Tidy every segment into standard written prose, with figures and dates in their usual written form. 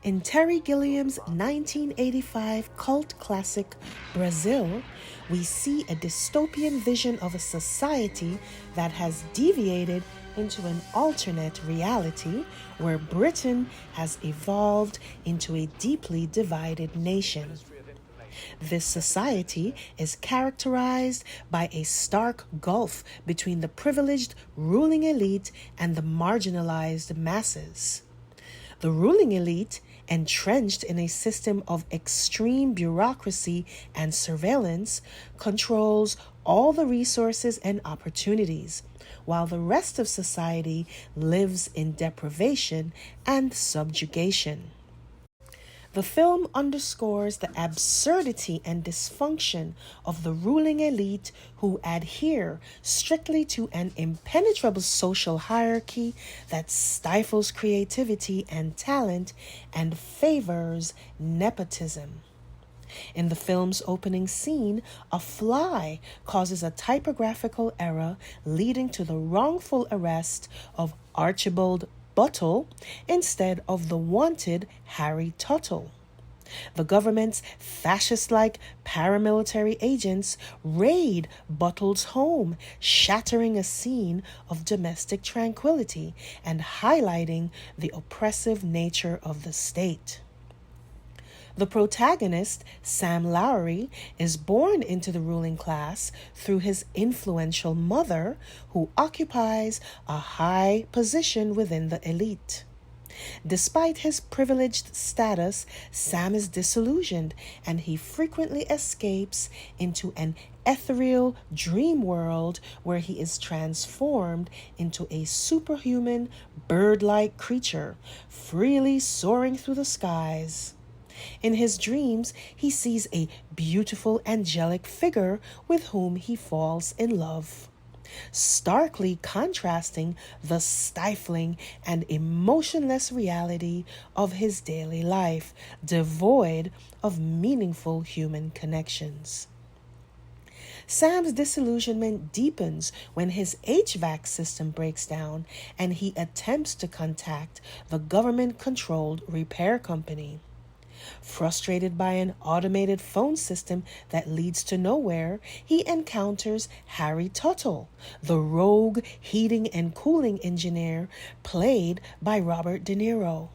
In Terry Gilliam's 1985 cult classic, Brazil, we see a dystopian vision of a society that has deviated into an alternate reality where Britain has evolved into a deeply divided nation. This society is characterized by a stark gulf between the privileged ruling elite and the marginalized masses. The ruling elite, entrenched in a system of extreme bureaucracy and surveillance, controls all the resources and opportunities, while the rest of society lives in deprivation and subjugation. The film underscores the absurdity and dysfunction of the ruling elite who adhere strictly to an impenetrable social hierarchy that stifles creativity and talent and favors nepotism. In the film's opening scene, a fly causes a typographical error leading to the wrongful arrest of Archibald Buttle instead of the wanted Harry Tuttle. The government's fascist-like paramilitary agents raid Buttle's home, shattering a scene of domestic tranquility and highlighting the oppressive nature of the state. The protagonist, Sam Lowry, is born into the ruling class through his influential mother, who occupies a high position within the elite. Despite his privileged status, Sam is disillusioned and he frequently escapes into an ethereal dream world where he is transformed into a superhuman bird-like creature, freely soaring through the skies. In his dreams, he sees a beautiful angelic figure with whom he falls in love, starkly contrasting the stifling and emotionless reality of his daily life, devoid of meaningful human connections. Sam's disillusionment deepens when his HVAC system breaks down and he attempts to contact the government-controlled repair company. Frustrated by an automated phone system that leads to nowhere, he encounters Harry Tuttle, the rogue heating and cooling engineer played by Robert De Niro.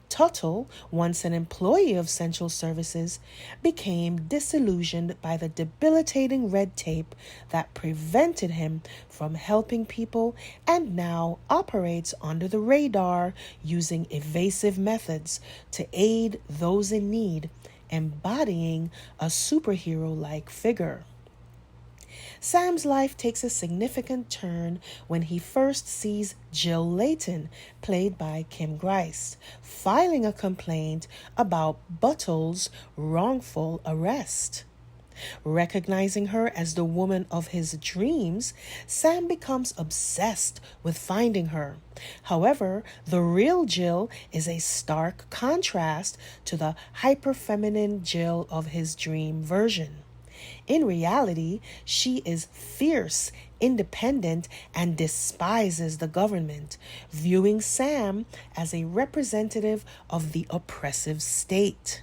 Tuttle, once an employee of Central Services, became disillusioned by the debilitating red tape that prevented him from helping people and now operates under the radar using evasive methods to aid those in need, embodying a superhero-like figure. Sam's life takes a significant turn when he first sees Jill Layton, played by Kim Grice, filing a complaint about Buttle's wrongful arrest. Recognizing her as the woman of his dreams, Sam becomes obsessed with finding her. However, the real Jill is a stark contrast to the hyper-feminine Jill of his dream version. In reality, she is fierce, independent, and despises the government, viewing Sam as a representative of the oppressive state.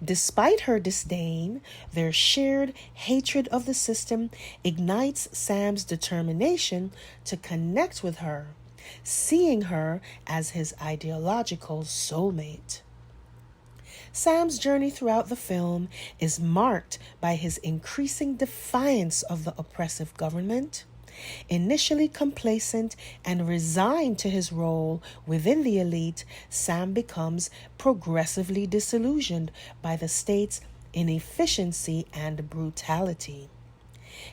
Despite her disdain, their shared hatred of the system ignites Sam's determination to connect with her, seeing her as his ideological soulmate. Sam's journey throughout the film is marked by his increasing defiance of the oppressive government. Initially complacent and resigned to his role within the elite, Sam becomes progressively disillusioned by the state's inefficiency and brutality.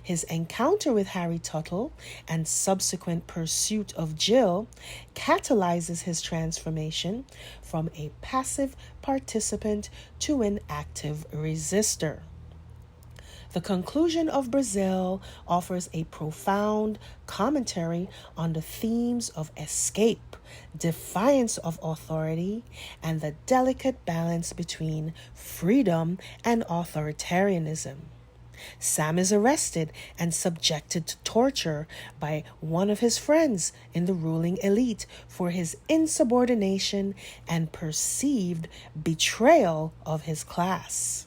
His encounter with Harry Tuttle and subsequent pursuit of Jill catalyzes his transformation from a passive participant to an active resistor. The conclusion of Brazil offers a profound commentary on the themes of escape, defiance of authority, and the delicate balance between freedom and authoritarianism. Sam is arrested and subjected to torture by one of his friends in the ruling elite for his insubordination and perceived betrayal of his class.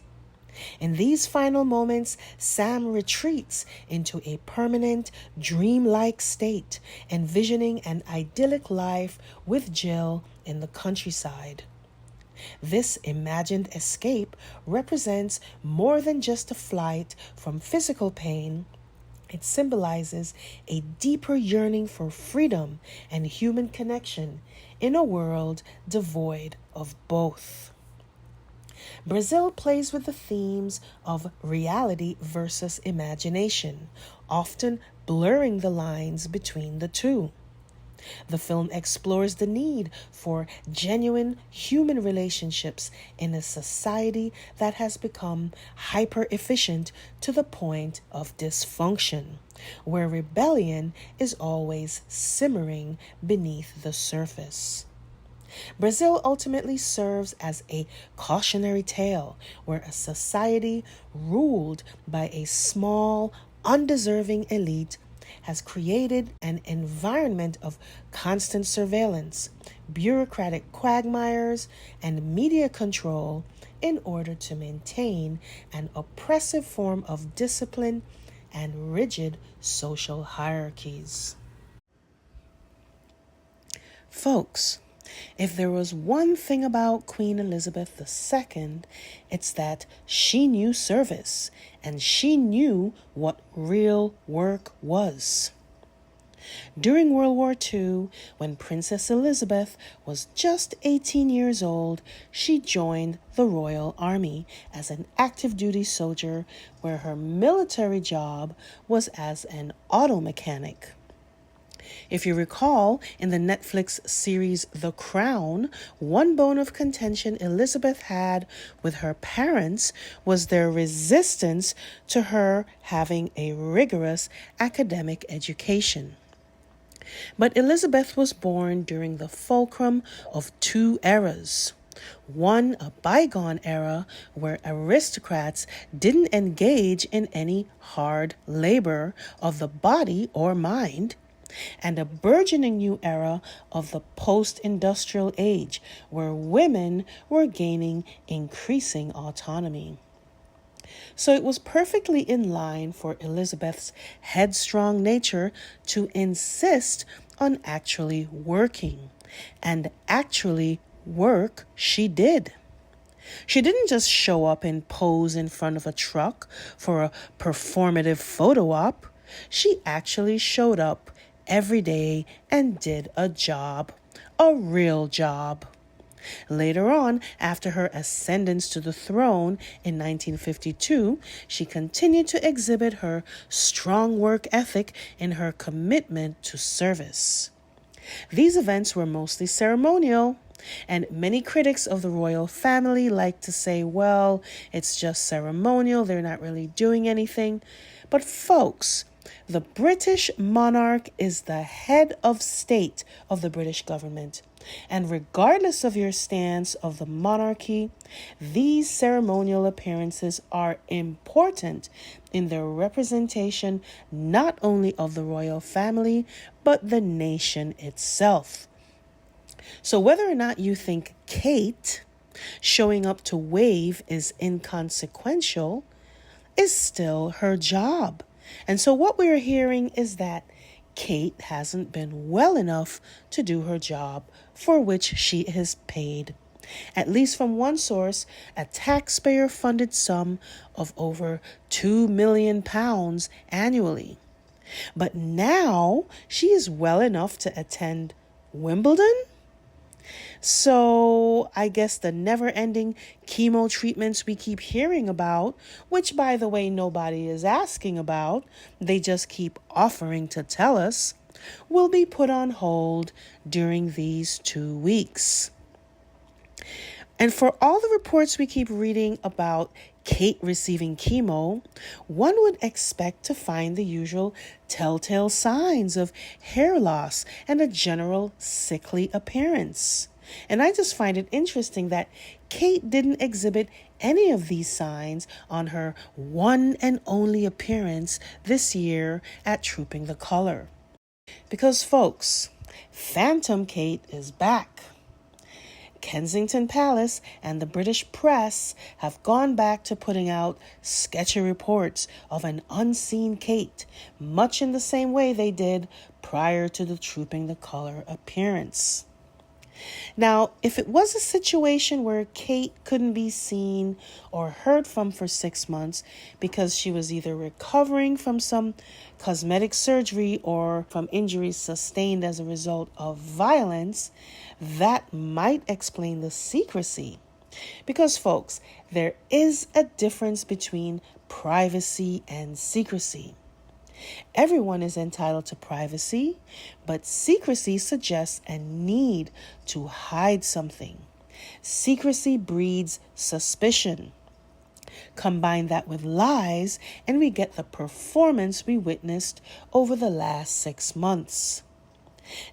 In these final moments, Sam retreats into a permanent, dreamlike state, envisioning an idyllic life with Jill in the countryside. This imagined escape represents more than just a flight from physical pain. It symbolizes a deeper yearning for freedom and human connection in a world devoid of both. Brazil plays with the themes of reality versus imagination, often blurring the lines between the two. The film explores the need for genuine human relationships in a society that has become hyper-efficient to the point of dysfunction, where rebellion is always simmering beneath the surface. Brazil ultimately serves as a cautionary tale where a society ruled by a small, undeserving elite has created an environment of constant surveillance, bureaucratic quagmires, and media control in order to maintain an oppressive form of discipline and rigid social hierarchies. Folks, if there was one thing about Queen Elizabeth II, it's that she knew service and she knew what real work was. During World War II, when Princess Elizabeth was just 18 years old, she joined the Royal Army as an active duty soldier where her military job was as an auto mechanic. If you recall, in the Netflix series The Crown, one bone of contention Elizabeth had with her parents was their resistance to her having a rigorous academic education. But Elizabeth was born during the fulcrum of two eras. One, a bygone era where aristocrats didn't engage in any hard labor of the body or mind, and a burgeoning new era of the post-industrial age where women were gaining increasing autonomy. So it was perfectly in line for Elizabeth's headstrong nature to insist on actually working, and actually work she did. She didn't just show up and pose in front of a truck for a performative photo op. She actually showed up every day and did a job, a real job. Later on, after her ascendance to the throne in 1952, she continued to exhibit her strong work ethic in her commitment to service. These events were mostly ceremonial, and many critics of the royal family like to say, well, it's just ceremonial, they're not really doing anything. But folks, the British monarch is the head of state of the British government. And regardless of your stance of the monarchy, these ceremonial appearances are important in their representation not only of the royal family, but the nation itself. So whether or not you think Kate showing up to wave is inconsequential, is still her job. And so what we're hearing is that Kate hasn't been well enough to do her job for which she is paid. At least from one source, a taxpayer-funded sum of over £2 million annually. But now she is well enough to attend Wimbledon? So I guess the never-ending chemo treatments we keep hearing about, which by the way nobody is asking about, they just keep offering to tell us, will be put on hold during these 2 weeks. And for all the reports we keep reading about Kate receiving chemo, one would expect to find the usual telltale signs of hair loss and a general sickly appearance. And I just find it interesting that Kate didn't exhibit any of these signs on her one and only appearance this year at Trooping the Color. Because, folks, Phantom Kate is back. Kensington Palace and the British press have gone back to putting out sketchy reports of an unseen Kate, much in the same way they did prior to the Trooping the Color appearance. Now, if it was a situation where Kate couldn't be seen or heard from for 6 months because she was either recovering from some cosmetic surgery or from injuries sustained as a result of violence, that might explain the secrecy. Because, folks, there is a difference between privacy and secrecy. Everyone is entitled to privacy, but secrecy suggests a need to hide something. Secrecy breeds suspicion. Combine that with lies, and we get the performance we witnessed over the last 6 months.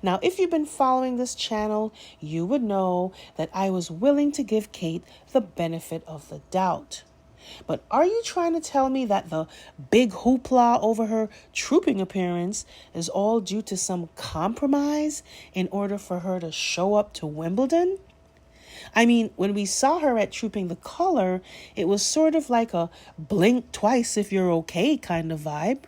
Now, if you've been following this channel, you would know that I was willing to give Kate the benefit of the doubt. But are you trying to tell me that the big hoopla over her trooping appearance is all due to some compromise in order for her to show up to Wimbledon? I mean, when we saw her at Trooping the Color, it was sort of like a blink twice if you're okay kind of vibe.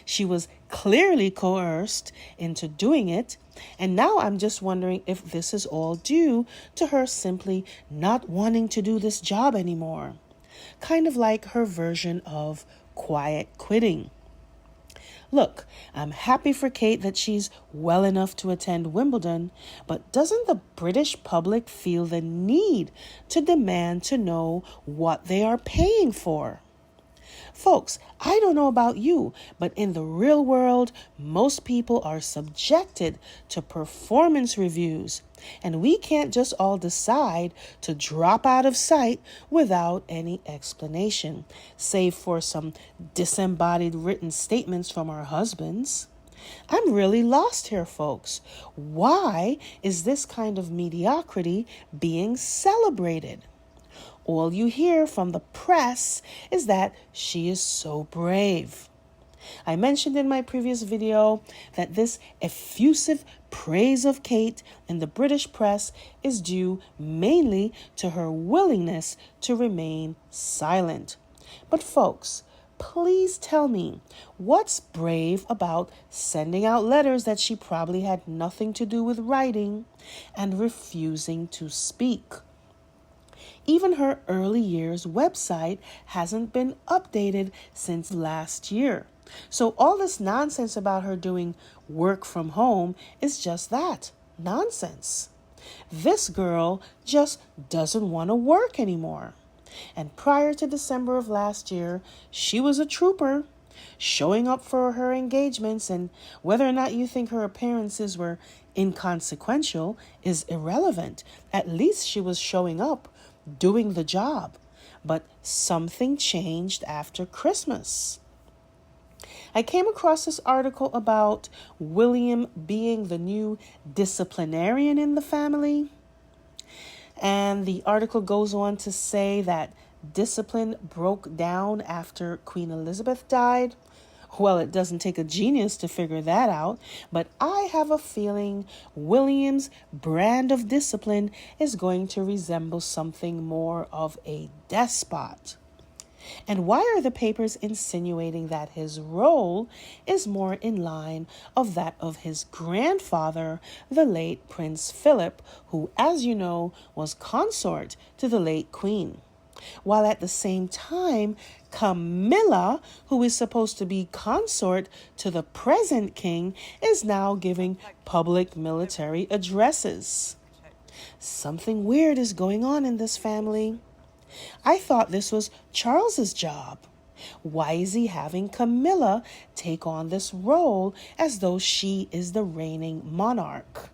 She was clearly coerced into doing it, and now I'm just wondering if this is all due to her simply not wanting to do this job anymore. Kind of like her version of quiet quitting. Look, I'm happy for Kate that she's well enough to attend Wimbledon, but doesn't the British public feel the need to demand to know what they are paying for? Folks, I don't know about you, but in the real world, most people are subjected to performance reviews, and we can't just all decide to drop out of sight without any explanation, save for some disembodied written statements from our husbands. I'm really lost here, folks. Why is this kind of mediocrity being celebrated? All you hear from the press is that she is so brave. I mentioned in my previous video that this effusive praise of Kate in the British press is due mainly to her willingness to remain silent. But folks, please tell me, what's brave about sending out letters that she probably had nothing to do with writing and refusing to speak? Even her early years website hasn't been updated since last year. So all this nonsense about her doing work from home is just that, nonsense. This girl just doesn't want to work anymore. And prior to December of last year, she was a trooper, showing up for her engagements, and whether or not you think her appearances were inconsequential is irrelevant. At least she was showing up, doing the job. But something changed after Christmas. I came across this article about William being the new disciplinarian in the family. And the article goes on to say that discipline broke down after Queen Elizabeth died. Well, it doesn't take a genius to figure that out, but I have a feeling William's brand of discipline is going to resemble something more of a despot. And why are the papers insinuating that his role is more in line of that of his grandfather, the late Prince Philip, who, as you know, was consort to the late Queen? While at the same time, Camilla, who is supposed to be consort to the present king, is now giving public military addresses. Something weird is going on in this family. I thought this was Charles's job. Why is he having Camilla take on this role as though she is the reigning monarch?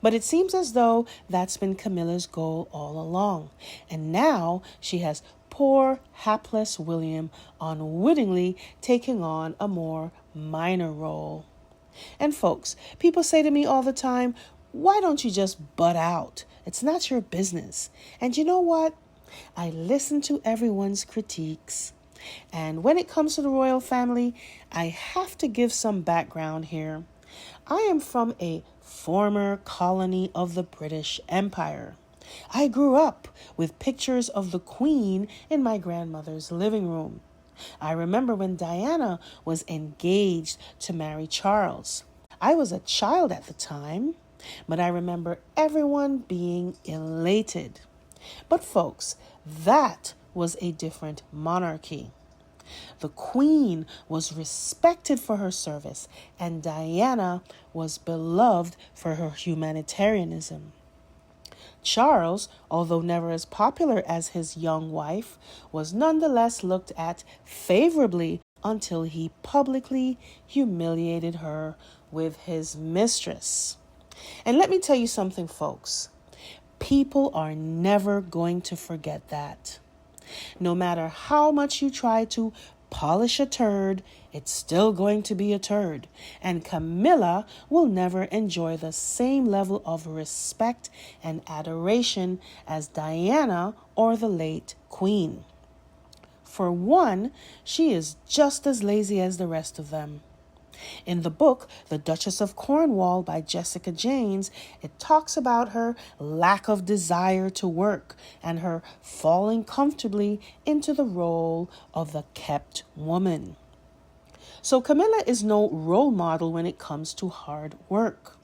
But it seems as though that's been Camilla's goal all along. And now she has poor, hapless William unwittingly taking on a more minor role. And folks, people say to me all the time, Why don't you just butt out? It's not your business. And you know what? I listen to everyone's critiques. And when it comes to the royal family, I have to give some background here. I am from a former colony of the British Empire. I grew up with pictures of the Queen in my grandmother's living room. I remember when Diana was engaged to marry Charles. I was a child at the time, but I remember everyone being elated. But folks, that was a different monarchy. The Queen was respected for her service, and Diana was beloved for her humanitarianism. Charles, although never as popular as his young wife, was nonetheless looked at favorably until he publicly humiliated her with his mistress. And let me tell you something, folks. People are never going to forget that. No matter how much you try to polish a turd, it's still going to be a turd. And Camilla will never enjoy the same level of respect and adoration as Diana or the late Queen. For one, she is just as lazy as the rest of them. In the book, The Duchess of Cornwall by Jessica Janes, it talks about her lack of desire to work and her falling comfortably into the role of the kept woman. So Camilla is no role model when it comes to hard work.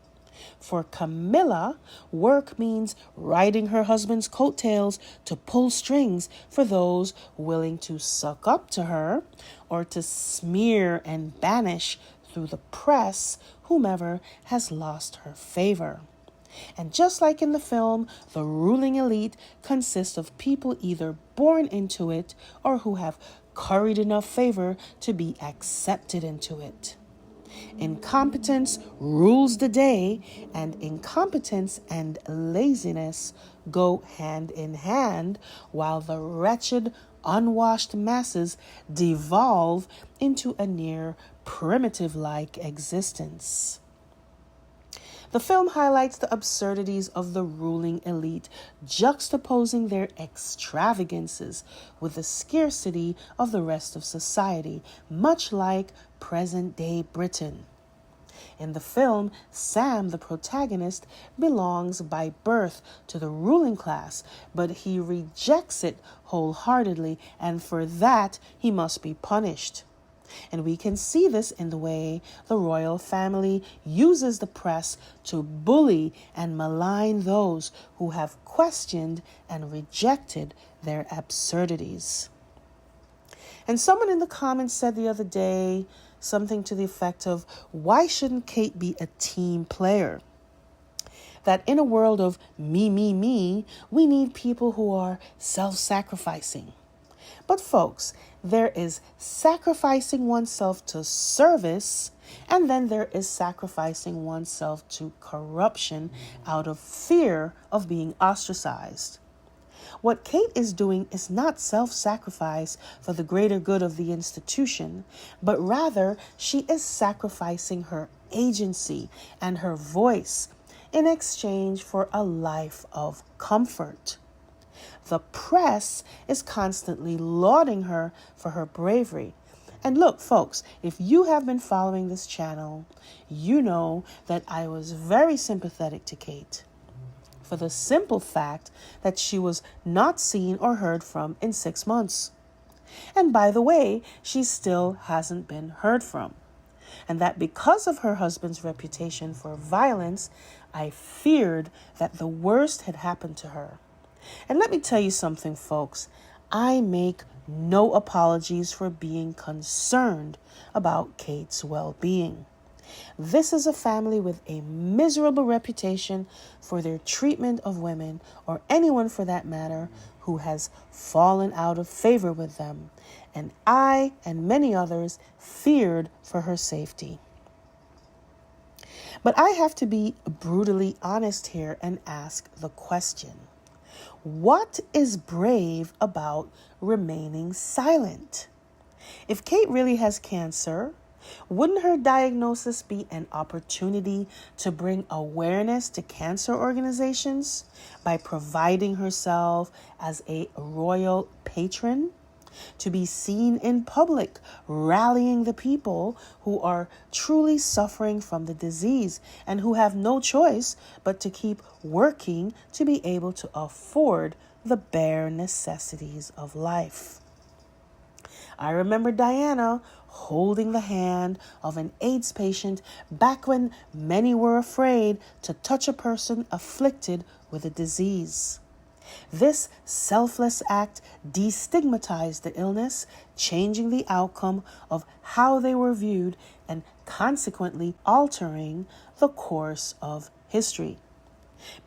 For Camilla, work means riding her husband's coattails to pull strings for those willing to suck up to her or to smear and banish through the press whomever has lost her favor. And just like in the film, the ruling elite consists of people either born into it or who have curried enough favor to be accepted into it. Incompetence rules the day, and incompetence and laziness go hand in hand, while the wretched, unwashed masses devolve into a near primitive-like existence. The film highlights the absurdities of the ruling elite, juxtaposing their extravagances with the scarcity of the rest of society, much like present-day Britain. In the film, Sam, the protagonist, belongs by birth to the ruling class, but he rejects it wholeheartedly, and for that he must be punished. And we can see this in the way the royal family uses the press to bully and malign those who have questioned and rejected their absurdities. And someone in the comments said the other day something to the effect of, why shouldn't Kate be a team player? That in a world of me, we need people who are self-sacrificing. But folks, there is sacrificing oneself to service, and then there is sacrificing oneself to corruption out of fear of being ostracized. What Kate is doing is not self-sacrifice for the greater good of the institution, but rather she is sacrificing her agency and her voice in exchange for a life of comfort. The press is constantly lauding her for her bravery. And look, folks, if you have been following this channel, you know that I was very sympathetic to Kate, for the simple fact that she was not seen or heard from in 6 months. And by the way, she still hasn't been heard from. And that because of her husband's reputation for violence, I feared that the worst had happened to her. And let me tell you something, folks. I make no apologies for being concerned about Kate's well-being. This is a family with a miserable reputation for their treatment of women, or anyone for that matter, who has fallen out of favor with them. And I and many others feared for her safety. But I have to be brutally honest here and ask the question. What is brave about remaining silent? If Kate really has cancer, Wouldn't her diagnosis be an opportunity to bring awareness to cancer organizations by providing herself as a royal patron? To be seen in public, rallying the people who are truly suffering from the disease and who have no choice but to keep working to be able to afford the bare necessities of life. I remember Diana holding the hand of an AIDS patient back when many were afraid to touch a person afflicted with a disease. This selfless act destigmatized the illness, changing the outcome of how they were viewed and consequently altering the course of history.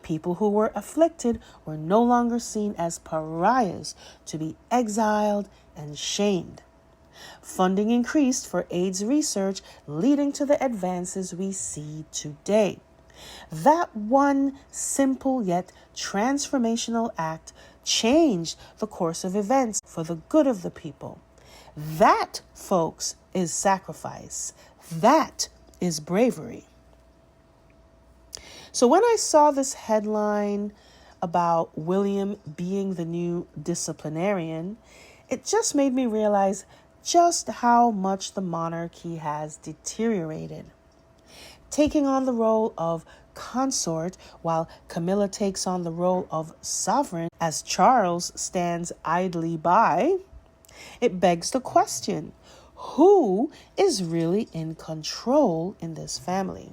People who were afflicted were no longer seen as pariahs to be exiled and shamed. Funding increased for AIDS research, leading to the advances we see today. That one simple yet transformational act changed the course of events for the good of the people. That, folks, is sacrifice. That is bravery. So when I saw this headline about William being the new disciplinarian, it just made me realize just how much the monarchy has deteriorated. Taking on the role of consort while Camilla takes on the role of sovereign as Charles stands idly by, it begs the question, who is really in control in this family?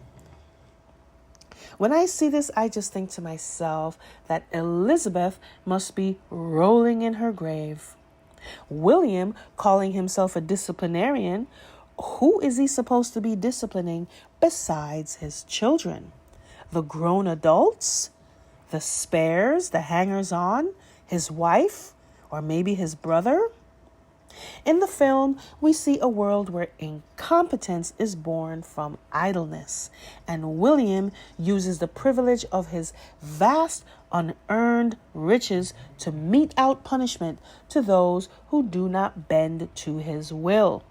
When I see this, I just think to myself that Elizabeth must be rolling in her grave. William, calling himself a disciplinarian, who is he supposed to be disciplining besides his children? The grown adults? The spares, the hangers-on? His wife? Or maybe his brother? In the film, we see a world where incompetence is born from idleness, and William uses the privilege of his vast unearned riches to mete out punishment to those who do not bend to his will.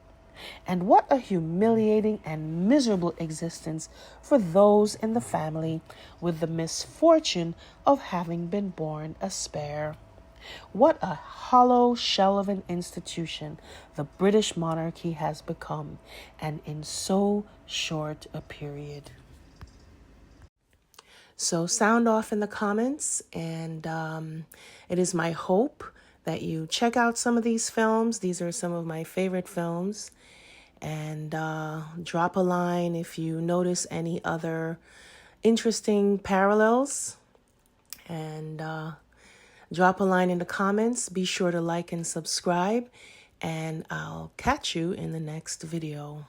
And what a humiliating and miserable existence for those in the family with the misfortune of having been born a spare. What a hollow shell of an institution the British monarchy has become, and in so short a period. So sound off in the comments, and it is my hope that you check out some of these films. These are some of my favorite films. And drop a line if you notice any other interesting parallels. And drop a line in the comments. Be sure to like and subscribe. And I'll catch you in the next video.